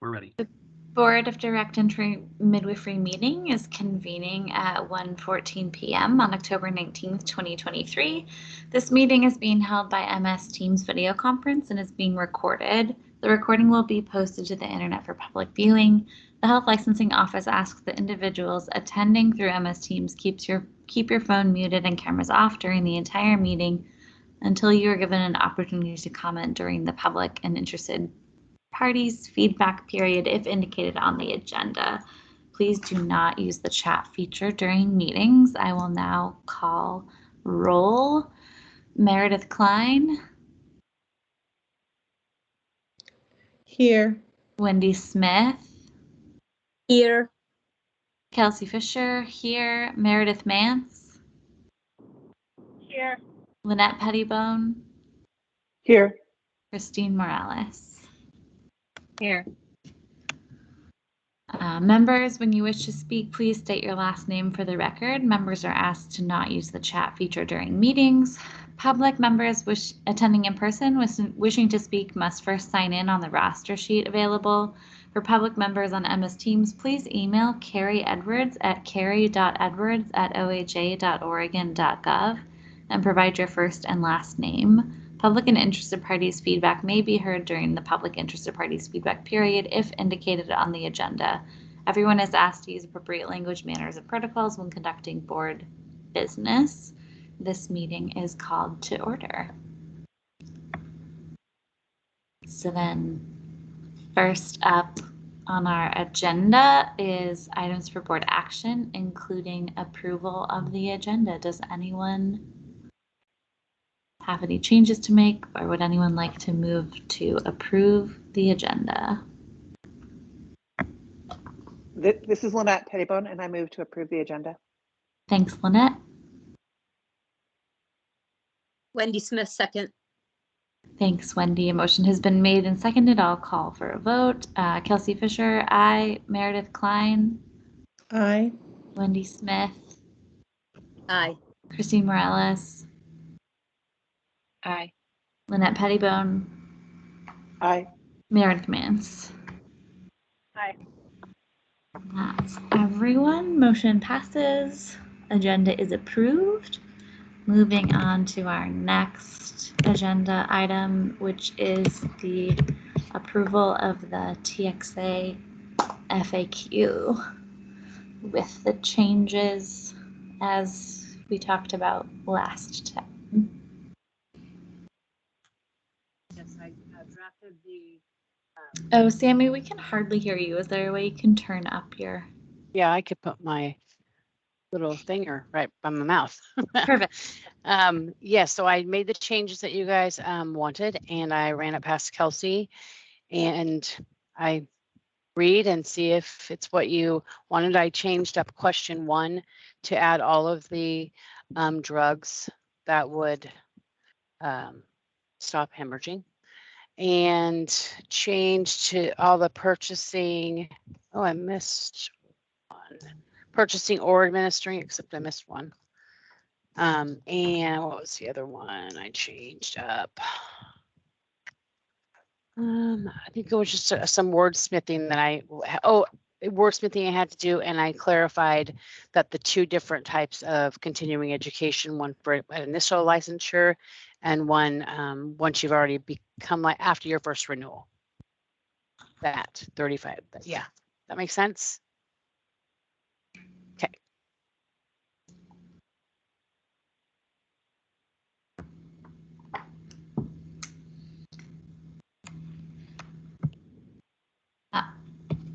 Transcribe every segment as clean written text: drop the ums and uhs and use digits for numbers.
We're ready. The Board of Direct Entry Midwifery meeting is convening at 1:14 p.m. on October 19th, 2023. This meeting is being held by MS Teams video conference and is being recorded. The recording will be posted to the internet for public viewing. The Health Licensing Office asks that individuals attending through MS Teams keep your phone muted and cameras off during the entire meeting until you are given an opportunity to comment during the public and interested parties feedback period if indicated on the agenda. Please do not use the chat feature during meetings. I will now call roll. Meredith Klein. Here. Wendy Smith. Here. Kelsey Fisher. Here. Meredith Mance. Here. Lynette Pettibone. Here. Christine Morales. Here. Members, when you wish to speak, please state your last name for the record. Members are asked to not use the chat feature during meetings. Public members attending in person wishing to speak must first sign in on the roster sheet available. For public members on MS Teams, please email Carrie Edwards at carrie.edwards@oha.oregon.gov and provide your first and last name. Public and interested parties' feedback may be heard during the public interested parties' feedback period if indicated on the agenda. Everyone is asked to use appropriate language, manners, and protocols when conducting board business. This meeting is called to order. So then, first up on our agenda is items for board action, including approval of the agenda. Does anyone have any changes to make, or would anyone like to move to approve the agenda? This is Lynette Pettibone, and I move to approve the agenda. Thanks, Lynette. Wendy Smith, second. Thanks, Wendy. A motion has been made and seconded. I'll call for a vote. Kelsey Fisher, aye. Meredith Klein. Aye. Wendy Smith. Aye. Christine Morales. Aye. Lynette Pettibone. Aye. Meredith Mance. Aye. That's everyone. Motion passes. Agenda is approved. Moving on to our next agenda item, which is the approval of the TXA FAQ with the changes as we talked about last time. Yes, I drafted the. Oh, Sammy, we can hardly hear you. Is there a way you can turn up your? Yeah, I could put my little finger right by my mouth. Perfect. Yeah, so I made the changes that you guys wanted, and I ran it past Kelsey, and I read and see if it's what you wanted. I changed up question 1 to add all of the drugs that would stop hemorrhaging, and changed to all the purchasing. Oh, I missed one. Purchasing or administering, except I missed one. And what was the other one I changed up? I think it was just some wordsmithing that wordsmithing I had to do, and I clarified that the 2 different types of continuing education, one for initial licensure and one once you've already become like after your first renewal. That 35, yeah, that makes sense. Okay.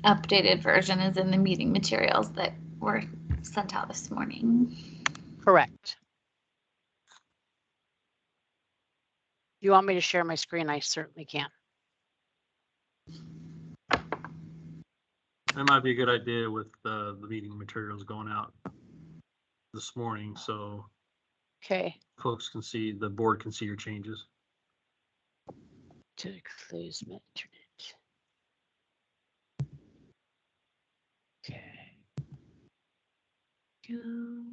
Updated version is in the meeting materials that were sent out this morning. Correct. If you want me to share my screen, I certainly can. That might be a good idea with the meeting materials going out this morning, so Okay. folks can see, the board can see your changes. To close my internet. Okay. Go.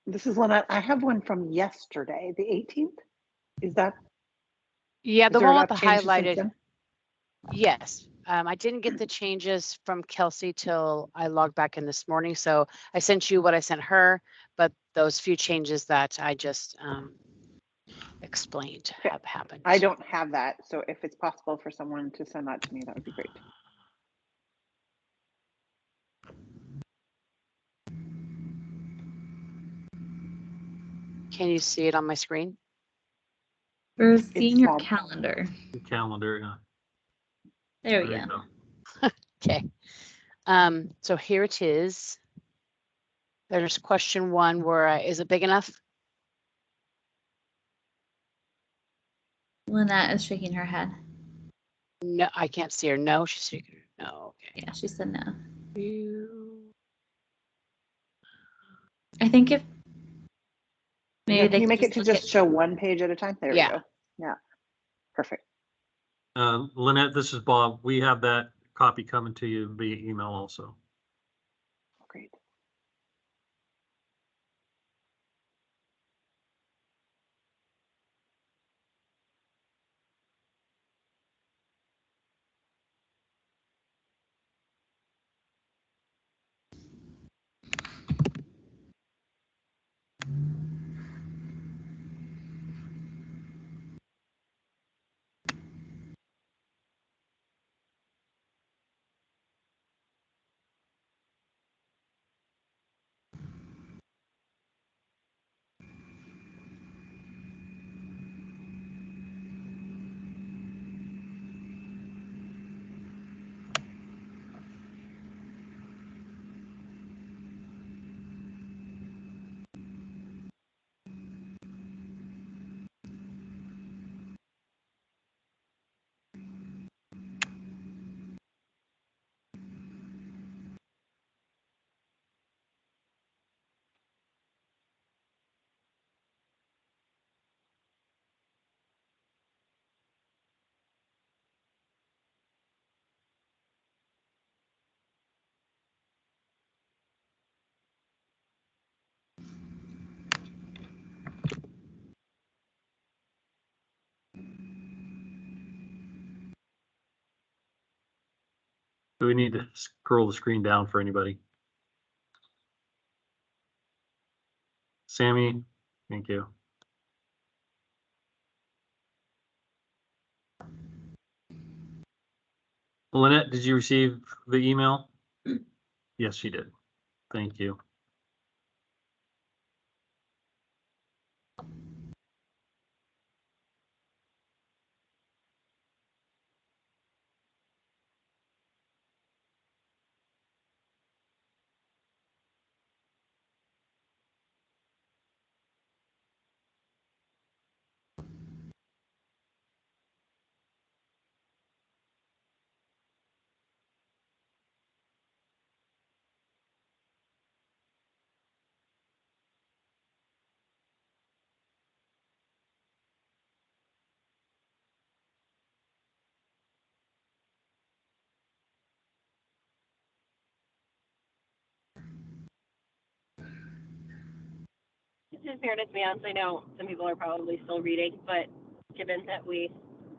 This is Lynette. I have one from yesterday, the 18th. Is that Yeah, Is the there one with enough the changes since highlighted, then? yes. I didn't get the changes from Kelsey till I logged back in this morning, so I sent you what I sent her, but those few changes that I just explained Okay. have happened. I don't have that, so if it's possible for someone to send that to me, that would be great. Can you see it on my screen? We're seeing your small. calendar. The calendar, yeah. There we There you go. go. Okay. So here it is. There's question 1 where is it big enough? Lynette is shaking her head. No, I can't see her. No, she's shaking her. No. Okay. Yeah, she said no. You- I think if maybe Can they you could make it to look just at- show one page at a time? There we Yeah. go. Yeah, perfect. Lynette, this is Bob. We have that copy coming to you via email also. Great. Do we need to scroll the screen down for anybody? Sammy, thank you. Lynette, did you receive the email? Yes, she did. Thank you. This is Meredith Mance. I know some people are probably still reading, but given that we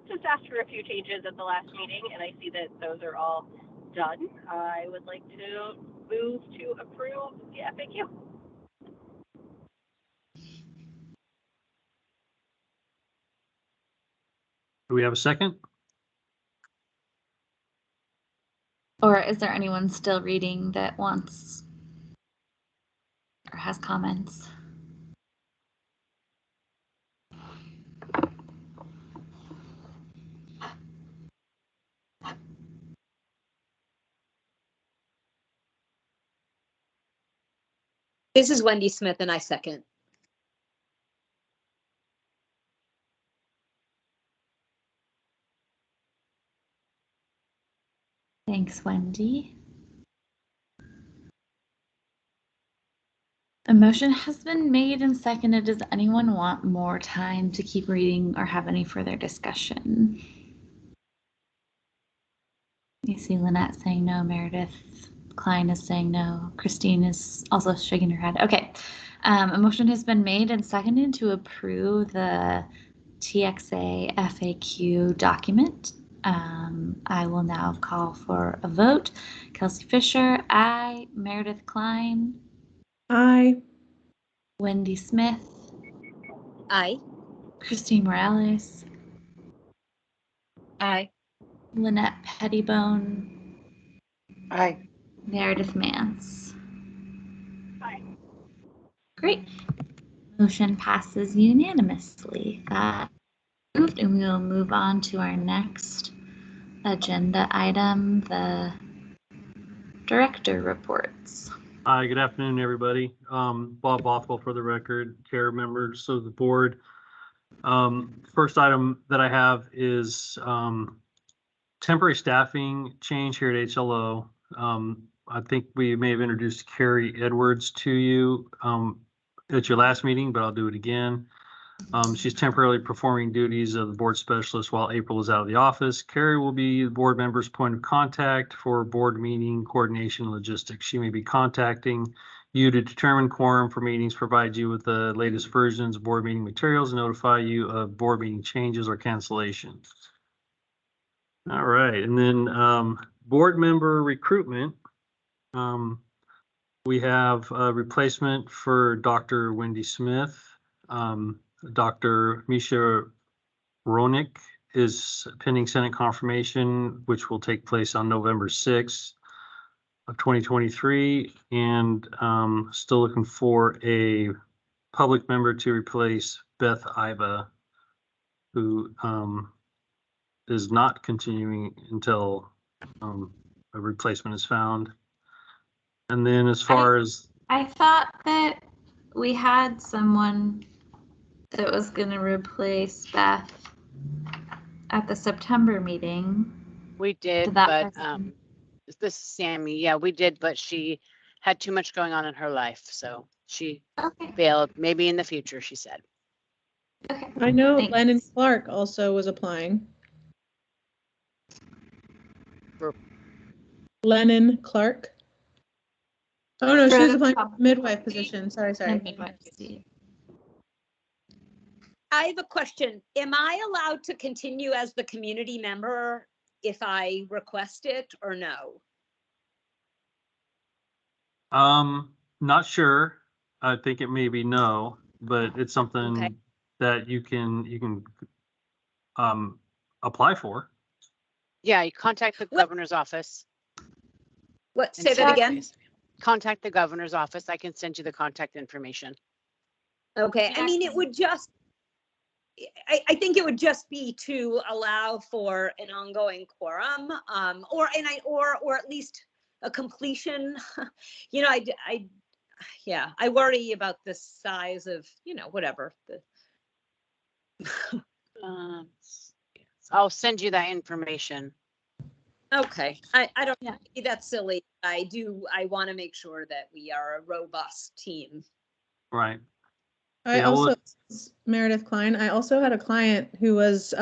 just asked for a few changes at the last meeting, and I see that those are all done, I would like to move to approve the FAQ. Do we have a second? Or is there anyone still reading that wants or has comments? This is Wendy Smith and I second. Thanks, Wendy. A motion has been made and seconded. Does anyone want more time to keep reading or have any further discussion? You see Lynette saying no, Meredith Klein is saying no, Christine is also shaking her head. Okay, a motion has been made and seconded to approve the TXA FAQ document. I will now call for a vote. Kelsey Fisher, aye. Meredith Klein, Aye. Wendy Smith, Aye. Christine Morales, Aye. Lynette Pettibone, Aye. Meredith Mance. Aye. Great. Motion passes unanimously. That moved, and we will move on to our next agenda item, the director reports. Hi, good afternoon, everybody. Bob Bothwell for the record, chair, members of the board. First item that I have is temporary staffing change here at HLO. I think we may have introduced Carrie Edwards to you at your last meeting, but I'll do it again. She's temporarily performing duties of the board specialist while April is out of the office. Carrie will be the board member's point of contact for board meeting coordination and logistics. She may be contacting you to determine quorum for meetings, provide you with the latest versions of board meeting materials, and notify you of board meeting changes or cancellations. All right, and then board member recruitment. We have a replacement for Dr. Wendy Smith. Dr. Misha Ronick is pending Senate confirmation, which will take place on November 6th of 2023, and still looking for a public member to replace Beth Iva, who is not continuing until a replacement is found. And then as far as I thought that we had someone that was going to replace Beth at the September meeting. We did, Did that but person- this is Sammy. Yeah, we did, but she had too much going on in her life, so she Okay. failed. Maybe in the future, she said. Okay. I know Thanks. Lennon Clark also was applying. For- Lennon Clark. Oh no, she For was the applying for pub- the midwife position. Sorry. And midwife seat. I have a question. Am I allowed to continue as the community member if I request it or no? not sure. I think it may be no, but it's something Okay. that you can apply for. Yeah, you contact the What- governor's office. What, and say send that it again? please. Contact the governor's office. I can send you the contact information. Okay, I mean, it would just, I think it would just be to allow for an ongoing quorum, or at least a completion. You know, I worry about the size of, whatever. I'll send you that information. Okay, I don't, Yeah. that's silly. I want to make sure that we are a robust team. Right. I Yeah, well, also, Meredith Klein, I also had a client who was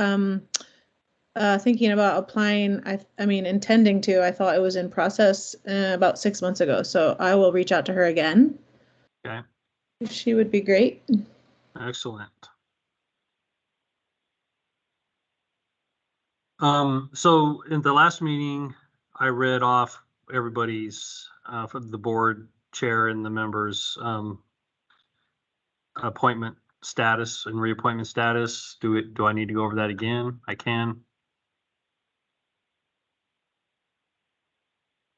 thinking about applying, I mean, intending to. I thought it was in process about 6 months ago. So I will reach out to her again. Okay. She would be great. Excellent. So in the last meeting, I read off everybody's for the board chair and the members appointment status and reappointment status. Do I need to go over that again? I can.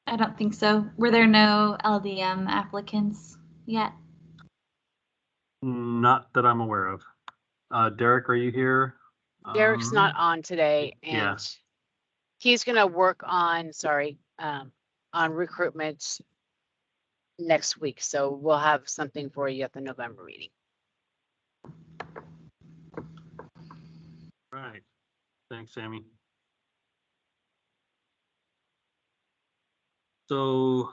I don't think so. Were there no LDM applicants yet? Not that I'm aware of. Derek, are you here? Derek's not on today, yeah. and he's gonna work on, on recruitment next week. So we'll have something for you at the November meeting. Right. Thanks, Sammy. So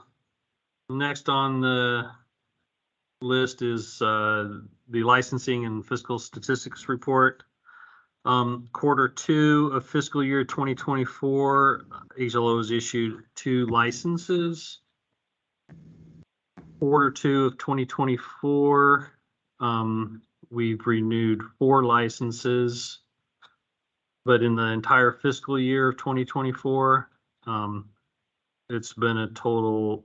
next on the list is the licensing and fiscal statistics report. Q2 of fiscal year 2024, HLO has issued 2 licenses. Q2 of 2024, we've renewed 4 licenses, but in the entire fiscal year of 2024, it's been a total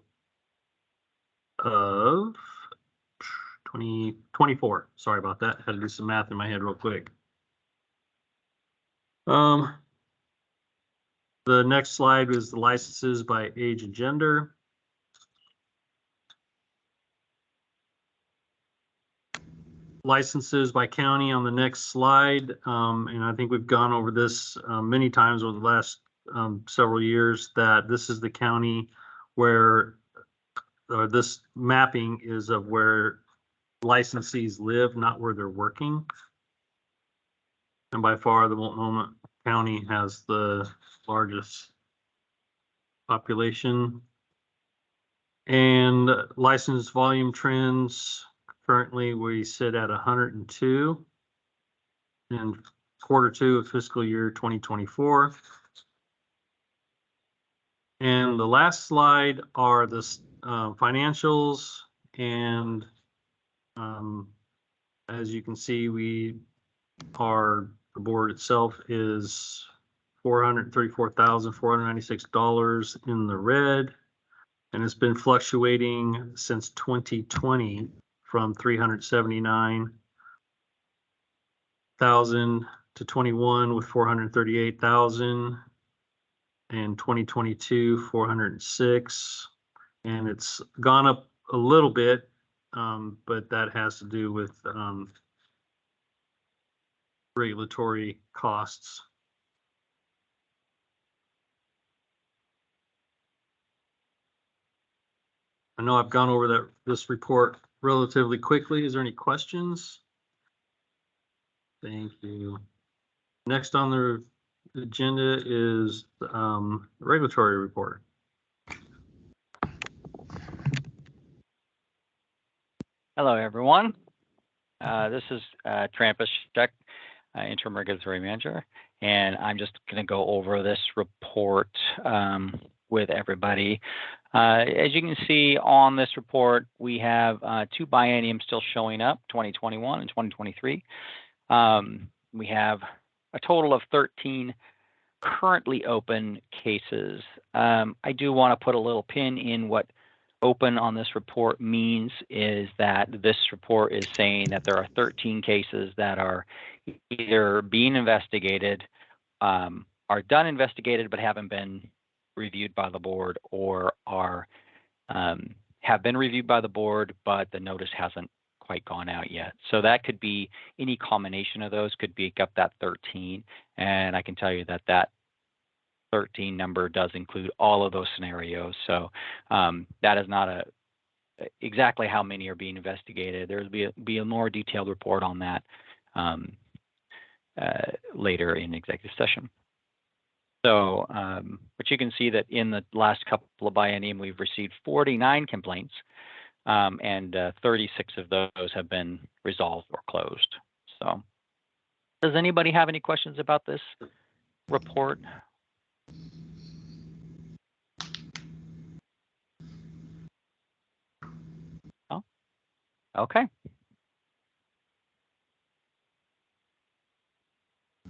of 24. Sorry about that. Had to do some math in my head real quick. The next slide is the licenses by age and gender. Licenses by county on the next slide. And I think we've gone over this many times over the last several years, that this is the county where this mapping is of where licensees live, not where they're working. And by far, the Multnomah County has the largest population. And license volume trends, currently we sit at 102 in Q2 of fiscal year 2024. And the last slide are the financials, and as you can see, the board itself is $434,496 in the red, and it's been fluctuating since 2020 from $379,000 to 21 with 438,000, and 2022 406, and it's gone up a little bit, but that has to do with regulatory costs. I know I've gone over this report relatively quickly. Is there any questions? Thank you. Next on the agenda is regulatory report. Hello, everyone. This is Trampus Sheck, Interim Regulatory Manager, and I'm just going to go over this report with everybody. As you can see on this report, we have 2 bienniums still showing up, 2021 and 2023. We have a total of 13 currently open cases. I do want to put a little pin in what open on this report means, is that this report is saying that there are 13 cases that are either being investigated, are done investigated but haven't been reviewed by the board, or are have been reviewed by the board but the notice hasn't quite gone out yet. So that could be any combination of those, could make up that 13, and I can tell you that that 13 number does include all of those scenarios. So that is not exactly how many are being investigated. There will be a more detailed report on that later in executive session. So, but you can see that in the last couple of biennium, we've received 49 complaints, and 36 of those have been resolved or closed. So, does anybody have any questions about this report? Oh, okay.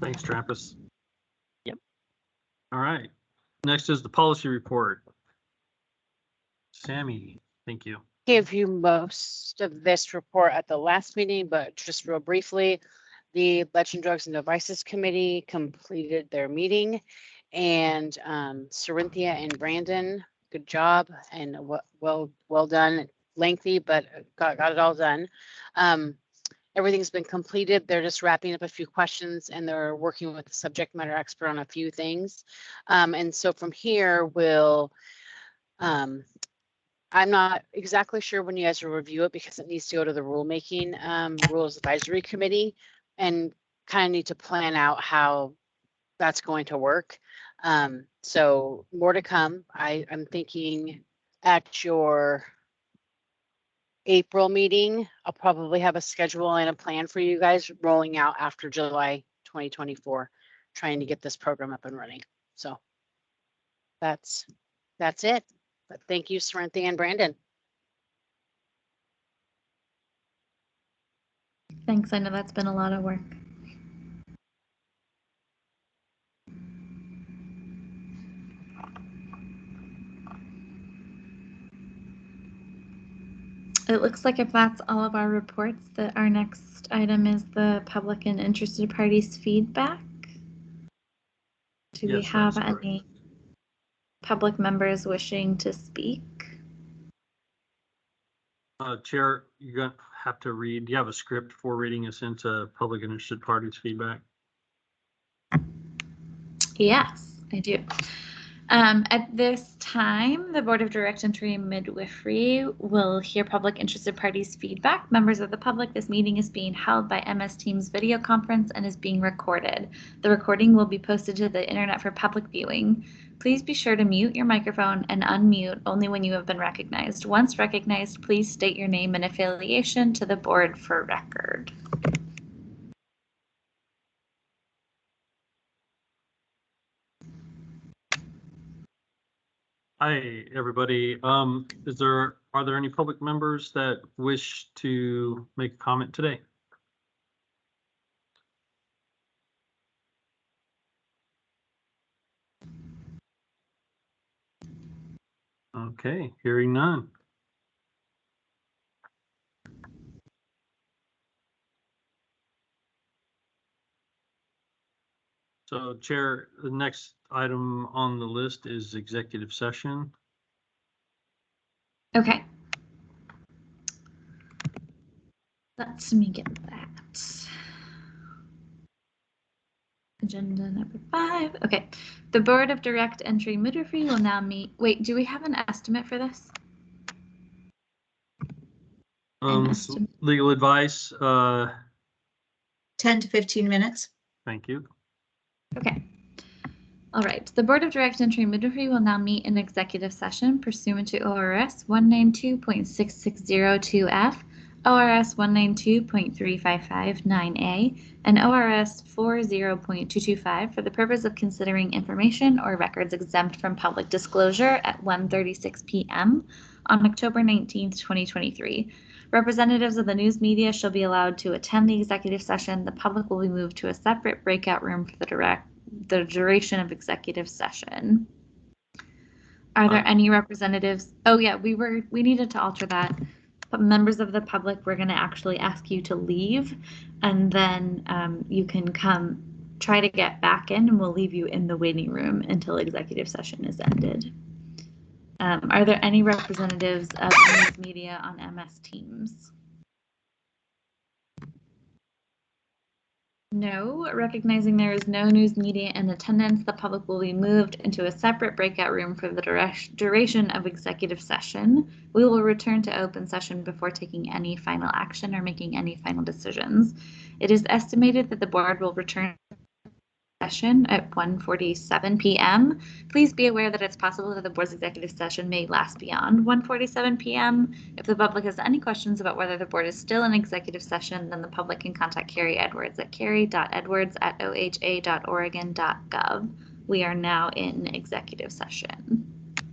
Thanks, Trampus. Yep. All right. Next is the policy report. Sammy, thank you. Gave you most of this report at the last meeting, but just real briefly, the Legend Drugs and Devices Committee completed their meeting, and Corinthia and Brandon, good job, and well done. Lengthy, but got it all done. Everything's been completed. They're just wrapping up a few questions, and they're working with the subject matter expert on a few things. And so from here, I'm not exactly sure when you guys will review it, because it needs to go to the rulemaking rules advisory committee, and kind of need to plan out how that's going to work. So more to come. I'm thinking at your April meeting, I'll probably have a schedule and a plan for you guys rolling out after July 2024, trying to get this program up and running. So that's it. But thank you, Corinthia and Brandon. Thanks. I know that's been a lot of work. It looks like if that's all of our reports, that our next item is the public and interested parties feedback. Do we Yes, have that's correct. any public members wishing to speak? Chair, you're going to have to read. Do you have a script for reading us into public and interested parties feedback? Yes, I do. At this time, the Board of Direct Entry Midwifery will hear public interested parties feedback. Members of the public, this meeting is being held by MS Teams video conference and is being recorded. The recording will be posted to the internet for public viewing. Please be sure to mute your microphone and unmute only when you have been recognized. Once recognized, please state your name and affiliation to the board for record. Hi, everybody. Are there any public members that wish to make a comment today? Okay, hearing none. So, Chair, the next item on the list is executive session. Okay. Let me get that. Agenda number 5. Okay. The Board of Direct Entry Midwifery will now meet. Wait, do we have an estimate for this? Estimate. Legal advice, 10 to 15 minutes. thank you. Okay. All right. The Board of Direct Entry Midwifery will now meet in executive session pursuant to ORS 192.6602F, ORS 192.3559A, and ORS 40.225 for the purpose of considering information or records exempt from public disclosure at 1:36 p.m. on October 19th, 2023. Representatives of the news media shall be allowed to attend the executive session. The public will be moved to a separate breakout room for the duration of executive session. Are there any representatives? Oh yeah, we needed to alter that. But members of the public, we're going to actually ask you to leave, and then you can come try to get back in, and we'll leave you in the waiting room until executive session is ended. Are there any representatives of news media on MS Teams? No. Recognizing there is no news media in attendance, the public will be moved into a separate breakout room for the duration of executive session. We will return to open session before taking any final action or making any final decisions. It is estimated that the board will return session at 1:47 p.m. Please be aware that it's possible that the board's executive session may last beyond 1:47 p.m. If the public has any questions about whether the board is still in executive session, then the public can contact Carrie Edwards at carrie.edwards@oha.oregon.gov. We are now in executive session.